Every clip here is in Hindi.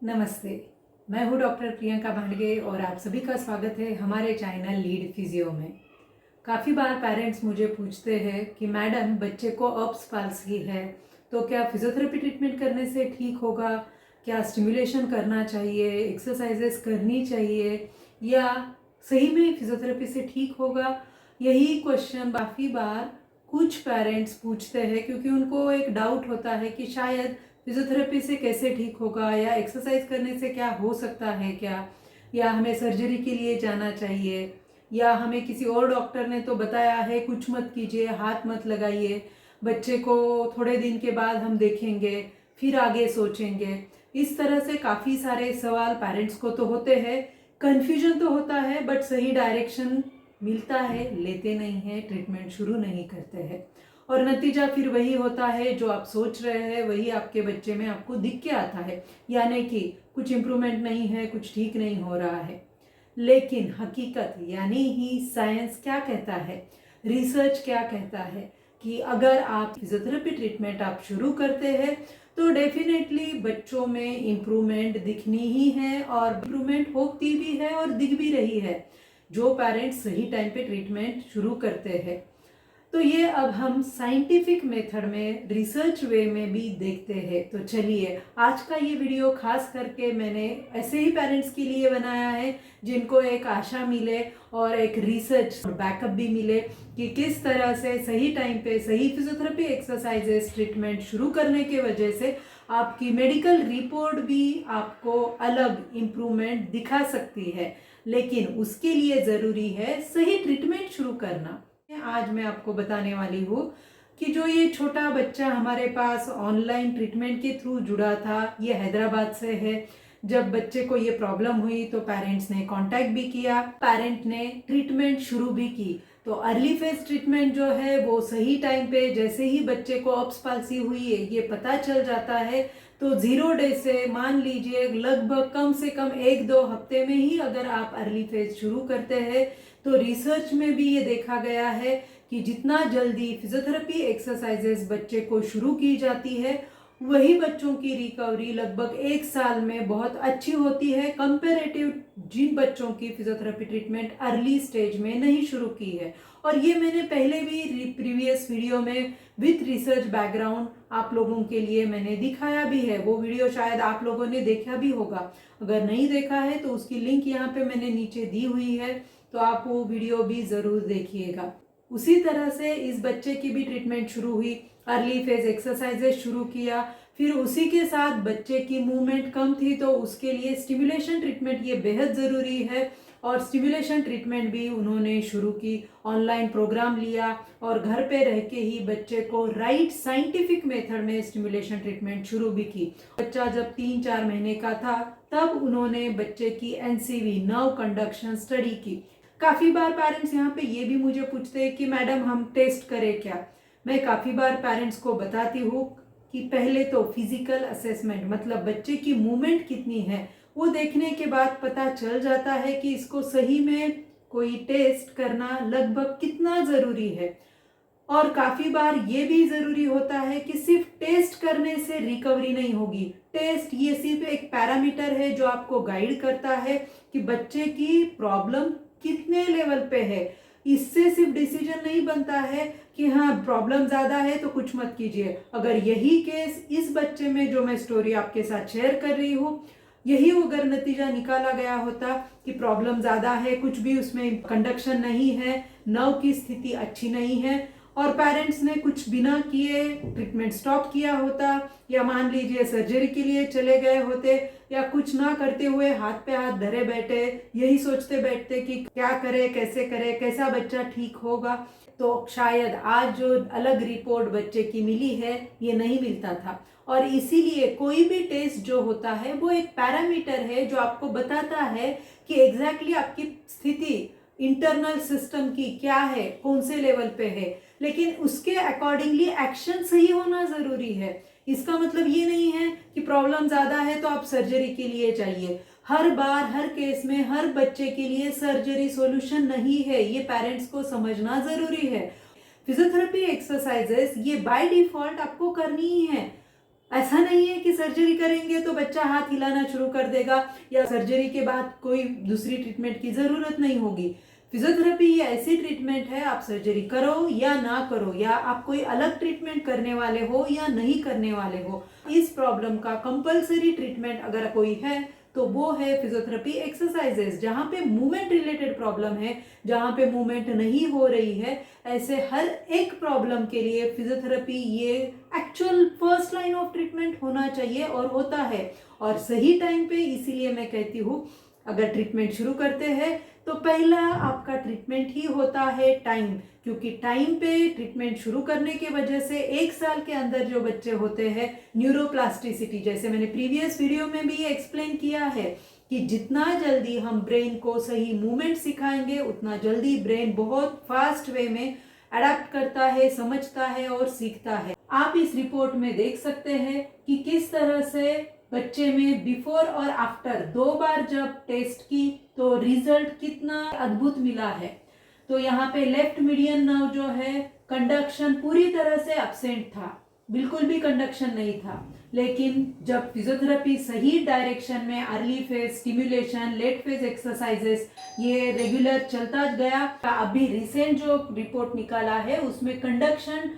नमस्ते। मैं हूँ डॉक्टर प्रियंका भांडगे और आप सभी का स्वागत है हमारे चैनल लीड फिजियो में। काफ़ी बार पेरेंट्स मुझे पूछते हैं कि मैडम बच्चे को अर्ब्स पाल्सी है तो क्या फिजियोथेरेपी ट्रीटमेंट करने से ठीक होगा, क्या स्टिमुलेशन करना चाहिए, एक्सरसाइजेस करनी चाहिए या सही में फिजियोथेरेपी से ठीक होगा। यही क्वेश्चन काफ़ी बार कुछ पेरेंट्स पूछते हैं क्योंकि उनको एक डाउट होता है कि शायद फिजियोथेरेपी से कैसे ठीक होगा या एक्सरसाइज करने से क्या हो सकता है क्या, या हमें सर्जरी के लिए जाना चाहिए, या हमें किसी और डॉक्टर ने तो बताया है कुछ मत कीजिए, हाथ मत लगाइए, बच्चे को थोड़े दिन के बाद हम देखेंगे, फिर आगे सोचेंगे। इस तरह से काफ़ी सारे सवाल पेरेंट्स को तो होते हैं, कन्फ्यूजन तो होता है, बट सही डायरेक्शन मिलता है लेते नहीं हैं, ट्रीटमेंट शुरू नहीं करते हैं और नतीजा फिर वही होता है जो आप सोच रहे हैं वही आपके बच्चे में आपको दिख के आता है, यानी कि कुछ इम्प्रूवमेंट नहीं है, कुछ ठीक नहीं हो रहा है। लेकिन हकीकत यानी ही साइंस क्या कहता है, रिसर्च क्या कहता है कि अगर आप फिजियोथेरेपी ट्रीटमेंट आप शुरू करते हैं तो डेफिनेटली बच्चों में इम्प्रूवमेंट दिखनी ही है और इम्प्रूवमेंट होती भी है और दिख भी रही है जो पेरेंट्स सही टाइम पे ट्रीटमेंट शुरू करते हैं। तो ये अब हम साइंटिफिक मेथड में, रिसर्च वे में भी देखते हैं। तो चलिए, आज का ये वीडियो खास करके मैंने ऐसे ही पेरेंट्स के लिए बनाया है जिनको एक आशा मिले और एक रिसर्च बैकअप भी मिले कि किस तरह से सही टाइम पे सही फिजियोथेरेपी एक्सरसाइजेस ट्रीटमेंट शुरू करने के वजह से आपकी मेडिकल रिपोर्ट भी आपको अलग इम्प्रूवमेंट दिखा सकती है। लेकिन उसके लिए ज़रूरी है सही ट्रीटमेंट शुरू करना। आज मैं आपको बताने वाली हूँ कि जो ये छोटा बच्चा हमारे पास ऑनलाइन ट्रीटमेंट के थ्रू जुड़ा था, ये हैदराबाद से है। जब बच्चे को ये प्रॉब्लम हुई तो पेरेंट्स ने कांटेक्ट भी किया, पेरेंट ने ट्रीटमेंट शुरू भी की। तो अर्ली फेज ट्रीटमेंट जो है वो सही टाइम पे, जैसे ही बच्चे को अर्ब्स पाल्सी हुई है ये पता चल जाता है तो 0 डे से मान लीजिए लगभग कम से कम 1-2 हफ्ते में ही अगर आप अर्ली फेज शुरू करते हैं तो रिसर्च में भी ये देखा गया है कि जितना जल्दी फिजियोथेरेपी एक्सरसाइजेस बच्चे को शुरू की जाती है वही बच्चों की रिकवरी लगभग 1 साल में बहुत अच्छी होती है कंपेरेटिव जिन बच्चों की फिजियोथेरेपी ट्रीटमेंट अर्ली स्टेज में नहीं शुरू की है। और ये मैंने पहले भी प्रीवियस वीडियो में विथ रिसर्च बैकग्राउंड आप लोगों के लिए मैंने दिखाया भी है। वो वीडियो शायद आप लोगों ने देखा भी होगा, अगर नहीं देखा है तो उसकी लिंक यहाँ पे मैंने नीचे दी हुई है, तो आप वो वीडियो भी ज़रूर देखिएगा। उसी तरह से इस बच्चे की भी ट्रीटमेंट शुरू हुई, अर्ली फेज एक्सरसाइजेस शुरू किया, फिर उसी के साथ बच्चे की मूवमेंट कम थी तो उसके लिए स्टिमुलेशन ट्रीटमेंट ये बेहद ज़रूरी है और स्टिमुलेशन ट्रीटमेंट भी उन्होंने शुरू की, ऑनलाइन प्रोग्राम लिया और घर पे रह के ही बच्चे को राइट साइंटिफिक मेथड में स्टिमुलेशन ट्रीटमेंट शुरू भी की। बच्चा जब 3-4 महीने का था तब उन्होंने बच्चे की एनसीवी नर्व कंडक्शन स्टडी की। काफ़ी बार पेरेंट्स यहाँ पे ये भी मुझे पूछते हैं कि मैडम हम टेस्ट करें क्या। मैं काफ़ी बार पेरेंट्स को बताती हूँ कि पहले तो फिजिकल असेसमेंट, मतलब बच्चे की मूवमेंट कितनी है वो देखने के बाद पता चल जाता है कि इसको सही में कोई टेस्ट करना लगभग कितना ज़रूरी है। और काफ़ी बार ये भी ज़रूरी होता है कि सिर्फ टेस्ट करने से रिकवरी नहीं होगी। टेस्ट ये सिर्फ एक पैरामीटर है जो आपको गाइड करता है कि बच्चे की प्रॉब्लम कितने लेवल पे है। इससे सिर्फ डिसीजन नहीं बनता है कि हाँ प्रॉब्लम ज़्यादा है तो कुछ मत कीजिए। अगर यही केस इस बच्चे में जो मैं स्टोरी आपके साथ शेयर कर रही हूँ, यही अगर नतीजा निकाला गया होता कि प्रॉब्लम ज़्यादा है, कुछ भी उसमें कंडक्शन नहीं है, नर्व की स्थिति अच्छी नहीं है और पेरेंट्स ने कुछ बिना किए ट्रीटमेंट स्टॉप किया होता या मान लीजिए सर्जरी के लिए चले गए होते या कुछ ना करते हुए हाथ पे हाथ धरे बैठे यही सोचते बैठते कि क्या करे, कैसे करे, कैसा बच्चा ठीक होगा, तो शायद आज जो अलग रिपोर्ट बच्चे की मिली है ये नहीं मिलता था। और इसीलिए कोई भी टेस्ट जो होता है वो एक पैरामीटर है जो आपको बताता है कि एग्जैक्टली आपकी स्थिति इंटरनल सिस्टम की क्या है, कौन से लेवल पे है, लेकिन उसके अकॉर्डिंगली एक्शन सही होना ज़रूरी है। इसका मतलब ये नहीं है कि प्रॉब्लम ज़्यादा है तो आप सर्जरी के लिए जाइए। हर बार हर केस में हर बच्चे के लिए सर्जरी सॉल्यूशन नहीं है, ये पेरेंट्स को समझना ज़रूरी है। फिजियोथेरेपी एक्सरसाइजेस ये बाय डिफॉल्ट आपको करनी ही है। ऐसा नहीं है कि सर्जरी करेंगे तो बच्चा हाथ हिलाना शुरू कर देगा या सर्जरी के बाद कोई दूसरी ट्रीटमेंट की ज़रूरत नहीं होगी। फिजियोथेरेपी ये ऐसी ट्रीटमेंट है, आप सर्जरी करो या ना करो, या आप कोई अलग ट्रीटमेंट करने वाले हो या नहीं करने वाले हो, इस प्रॉब्लम का कंपलसरी ट्रीटमेंट अगर कोई है तो वो है फिजियोथेरेपी एक्सरसाइजेस। जहाँ पे मूवमेंट रिलेटेड प्रॉब्लम है, जहाँ पे मूवमेंट नहीं हो रही है, ऐसे हर एक प्रॉब्लम के लिए फिजियोथेरेपी ये actual first line of treatment होना चाहिए और होता है, और सही टाइम पे। इसीलिए मैं कहती हूँ अगर ट्रीटमेंट शुरू करते हैं तो पहला आपका ट्रीटमेंट ही होता है टाइम, क्योंकि टाइम पे ट्रीटमेंट शुरू करने की वजह से 1 साल के अंदर जो बच्चे होते हैं न्यूरोप्लास्टिसिटी, जैसे मैंने प्रीवियस वीडियो में भी एक्सप्लेन किया है कि जितना जल्दी हम ब्रेन को सही मूवमेंट सिखाएंगे उतना जल्दी ब्रेन बहुत फास्ट वे में अडेप्ट करता है, समझता है और सीखता है। आप इस रिपोर्ट में देख सकते हैं कि किस तरह से बच्चे में बिफोर और आफ्टर 2 बार जब टेस्ट की तो रिजल्ट कितना अद्भुत मिला है। तो यहाँ पे लेफ्ट मीडियन नर्व जो है, कंडक्शन पूरी तरह से एब्सेंट था, बिल्कुल भी कंडक्शन नहीं था, लेकिन जब फिजियोथेरेपी सही डायरेक्शन में early phase stimulation, late phase exercises ये रेगुलर चलता गया, अभी रिसेंट जो रिपोर्ट निकाला है उसमें कंडक्शन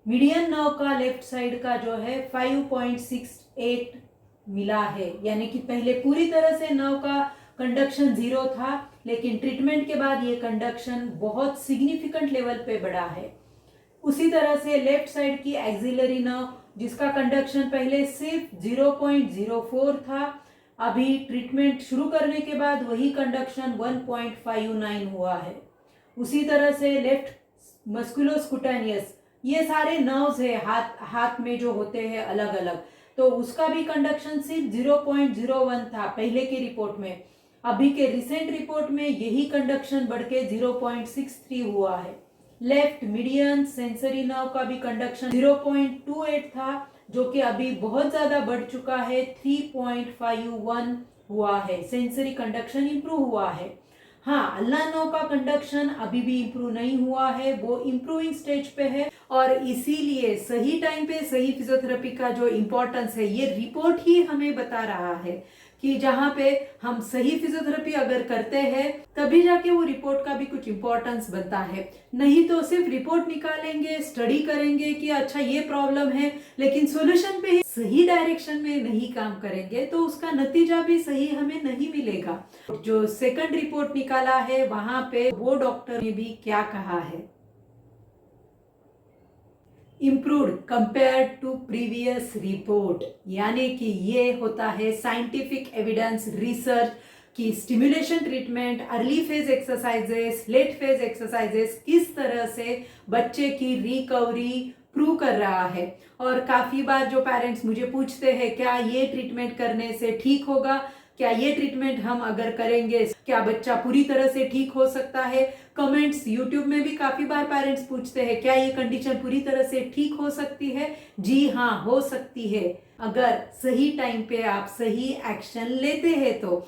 मीडियन नर्व का लेफ्ट साइड का जो है 5.68 मिला है, यानी कि पहले पूरी तरह से नर्व का कंडक्शन 0 था, लेकिन ट्रीटमेंट के बाद ये कंडक्शन बहुत सिग्निफिकेंट लेवल पे बढ़ा है। उसी तरह से लेफ्ट साइड की एक्सिलरी नर्व जिसका कंडक्शन पहले सिर्फ 0.04 था, अभी ट्रीटमेंट शुरू करने के बाद वही कंडक्शन 1.59 हुआ है। उसी तरह से लेफ्ट मस्कुलोस्कुटेनियस, ये सारे नर्व्स है हाथ में जो होते हैं अलग अलग, तो उसका भी कंडक्शन सिर्फ 0.01 था पहले की रिपोर्ट में। अभी के रिसेंट रिपोर्ट में यही कंडक्शन बढ़ के 0.63 हुआ है। लेफ्ट मीडियन सेंसरी नर्व का भी कंडक्शन 0.28 था, जो कि अभी बहुत ज्यादा बढ़ चुका है, 3.51 हुआ है। सेंसरी कंडक्शन इंप्रूव हुआ है। हाँ, अल्ना नर्व का कंडक्शन अभी भी इंप्रूव नहीं हुआ है, वो इंप्रूविंग स्टेज पे है, और इसीलिए सही टाइम पे सही फिजियोथेरेपी का जो इम्पोर्टेंस है ये रिपोर्ट ही हमें बता रहा है कि जहाँ पे हम सही फिजियोथेरेपी अगर करते हैं तभी जाके वो रिपोर्ट का भी कुछ इम्पोर्टेंस बनता है। नहीं तो सिर्फ रिपोर्ट निकालेंगे, स्टडी करेंगे कि अच्छा ये प्रॉब्लम है, लेकिन सॉल्यूशन पे ही सही डायरेक्शन में नहीं काम करेंगे तो उसका नतीजा भी सही हमें नहीं मिलेगा। जो सेकंड रिपोर्ट निकाला है वहां पे वो डॉक्टर ने भी क्या कहा है, improved compare to previous report, यानी कि ये होता है साइंटिफिक एविडेंस रिसर्च कि stimulation treatment, early phase exercises, late phase exercises किस तरह से बच्चे की रिकवरी प्रूव कर रहा है। और काफी बार जो पेरेंट्स मुझे पूछते हैं क्या ये ट्रीटमेंट करने से ठीक होगा, क्या ये ट्रीटमेंट हम अगर करेंगे क्या बच्चा पूरी तरह से ठीक हो सकता है। कमेंट्स यूट्यूब में भी काफी बार पेरेंट्स पूछते हैं क्या ये कंडीशन पूरी तरह से ठीक हो सकती है। जी हाँ, हो सकती है, अगर सही टाइम पे आप सही एक्शन लेते हैं तो।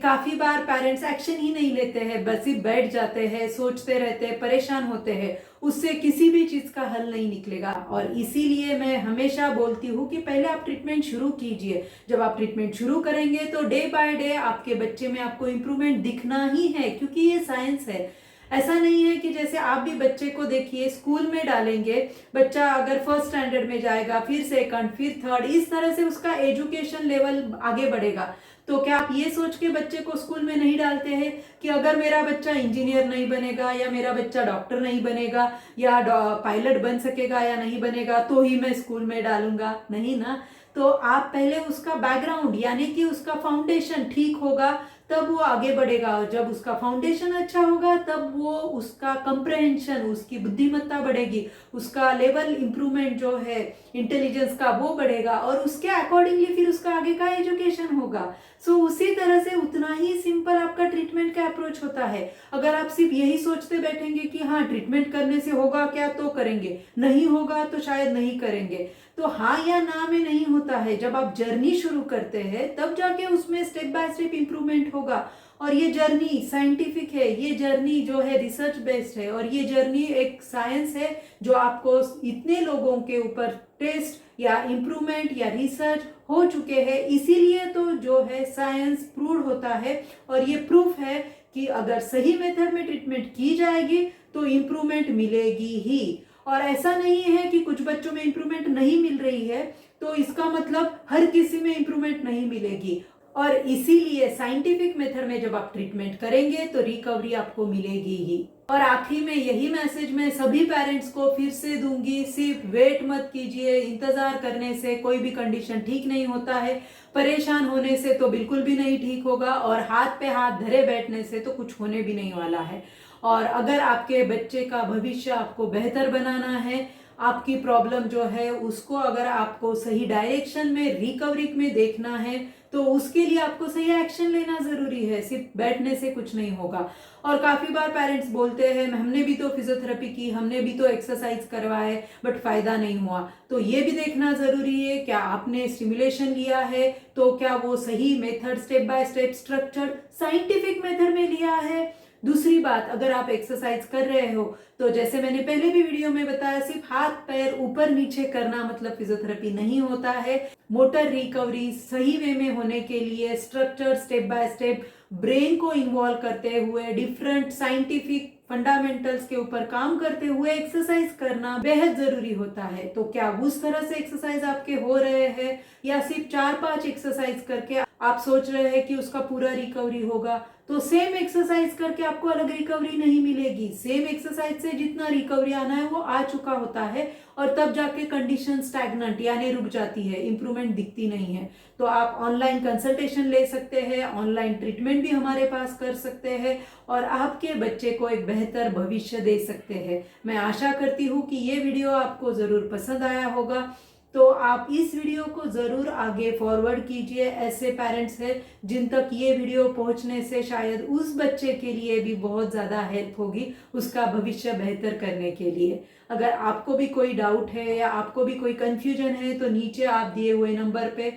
काफी बार पेरेंट्स एक्शन ही नहीं लेते हैं, बस ही बैठ जाते हैं, सोचते रहते हैं, परेशान होते हैं, उससे किसी भी चीज का हल नहीं निकलेगा। और इसीलिए मैं हमेशा बोलती हूँ कि पहले आप ट्रीटमेंट शुरू कीजिए। जब आप ट्रीटमेंट शुरू करेंगे तो डे बाय डे आपके बच्चे में आपको इम्प्रूवमेंट दिखना ही है, क्योंकि ये साइंस है। ऐसा नहीं है कि जैसे आप भी बच्चे को देखिए स्कूल में डालेंगे, बच्चा अगर फर्स्ट स्टैंडर्ड में जाएगा, फिर सेकंड, फिर थर्ड, इस तरह से उसका एजुकेशन लेवल आगे बढ़ेगा। तो क्या आप ये सोच के बच्चे को स्कूल में नहीं डालते हैं कि अगर मेरा बच्चा इंजीनियर नहीं बनेगा या मेरा बच्चा डॉक्टर नहीं बनेगा या पायलट बन सकेगा या नहीं बनेगा तो ही मैं स्कूल में डालूंगा? नहीं ना। तो आप पहले उसका बैकग्राउंड यानी कि उसका फाउंडेशन ठीक होगा तब वो आगे बढ़ेगा, और जब उसका फाउंडेशन अच्छा होगा तब वो उसका कंप्रहेंशन, उसकी बुद्धिमत्ता बढ़ेगी, उसका लेवल इंप्रूवमेंट जो है इंटेलिजेंस का वो बढ़ेगा, और उसके अकॉर्डिंगली फिर उसका आगे का एजुकेशन होगा। सो उसी तरह से उतना ही सिंपल आपका ट्रीटमेंट का अप्रोच होता है। अगर आप सिर्फ यही सोचते बैठेंगे कि हाँ ट्रीटमेंट करने से होगा क्या तो करेंगे, नहीं होगा तो शायद नहीं करेंगे, तो हाँ या ना में नहीं होता है। जब आप जर्नी शुरू करते हैं तब जाके उसमें स्टेप बाय स्टेप इंप्रूवमेंट होगा। और ये जर्नी साइंटिफिक है, ये जर्नी जो है रिसर्च बेस्ड है, और ये जर्नी एक साइंस है जो आपको इतने लोगों के ऊपर टेस्ट या इम्प्रूवमेंट या रिसर्च हो चुके हैं, इसीलिए तो जो है साइंस प्रूव होता है और ये प्रूफ है कि अगर सही मेथड में ट्रीटमेंट की जाएगी तो इम्प्रूवमेंट मिलेगी ही। और ऐसा नहीं है कि कुछ बच्चों में इम्प्रूवमेंट नहीं मिल रही है तो इसका मतलब हर किसी में इम्प्रूवमेंट नहीं मिलेगी। और इसीलिए साइंटिफिक मेथड में जब आप ट्रीटमेंट करेंगे तो रिकवरी आपको मिलेगी ही। और आखिरी में यही मैसेज मैं सभी पेरेंट्स को फिर से दूंगी, सिर्फ वेट मत कीजिए। इंतजार करने से कोई भी कंडीशन ठीक नहीं होता है, परेशान होने से तो बिल्कुल भी नहीं ठीक होगा, और हाथ पे हाथ धरे बैठने से तो कुछ होने भी नहीं वाला है। और अगर आपके बच्चे का भविष्य आपको बेहतर बनाना है, आपकी प्रॉब्लम जो है उसको अगर आपको सही डायरेक्शन में रिकवरी में देखना है तो उसके लिए आपको सही एक्शन लेना जरूरी है, सिर्फ बैठने से कुछ नहीं होगा। और काफी बार पेरेंट्स बोलते हैं हमने भी तो फिजियोथेरेपी की, हमने भी तो एक्सरसाइज करवाए बट फायदा नहीं हुआ। तो ये भी देखना जरूरी है क्या आपने स्टिमुलेशन लिया है तो क्या वो सही method step by step structure scientific method में लिया है। दूसरी बात, अगर आप एक्सरसाइज कर रहे हो तो जैसे मैंने पहले भी वीडियो में बताया, सिर्फ हाथ पैर ऊपर नीचे करना मतलब फिजियोथेरेपी नहीं होता है। मोटर रिकवरी सही वे में होने के लिए structure step by step brain को इन्वॉल्व करते हुए डिफरेंट साइंटिफिक फंडामेंटल्स के ऊपर काम करते हुए एक्सरसाइज करना बेहद जरूरी होता है। तो क्या उस तरह से एक्सरसाइज आपके हो रहे हैं या सिर्फ 4-5 एक्सरसाइज करके आप सोच रहे हैं कि उसका पूरा रिकवरी होगा, तो सेम एक्सरसाइज करके आपको अलग रिकवरी नहीं मिलेगी। सेम एक्सरसाइज से जितना रिकवरी आना है वो आ चुका होता है और तब जाके कंडीशन स्टैग्नेंट यानी रुक जाती है, इंप्रूवमेंट दिखती नहीं है। तो आप ऑनलाइन कंसल्टेशन ले सकते हैं, ऑनलाइन ट्रीटमेंट भी हमारे पास कर सकते हैं और आपके बच्चे को एक बेहतर भविष्य दे सकते हैं। मैं आशा करती हूँ कि ये वीडियो आपको जरूर पसंद आया होगा, तो आप इस वीडियो को जरूर आगे फॉरवर्ड कीजिए। ऐसे पेरेंट्स हैं जिन तक ये वीडियो पहुंचने से शायद उस बच्चे के लिए भी बहुत ज़्यादा हेल्प होगी उसका भविष्य बेहतर करने के लिए। अगर आपको भी कोई डाउट है या आपको भी कोई कंफ्यूजन है तो नीचे आप दिए हुए नंबर पे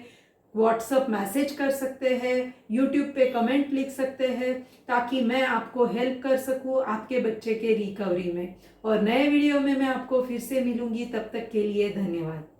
व्हाट्सअप मैसेज कर सकते हैं, यूट्यूब पे कमेंट लिख सकते हैं, ताकि मैं आपको हेल्प कर सकूं आपके बच्चे के रिकवरी में। और नए वीडियो में मैं आपको फिर से मिलूंगी, तब तक के लिए धन्यवाद।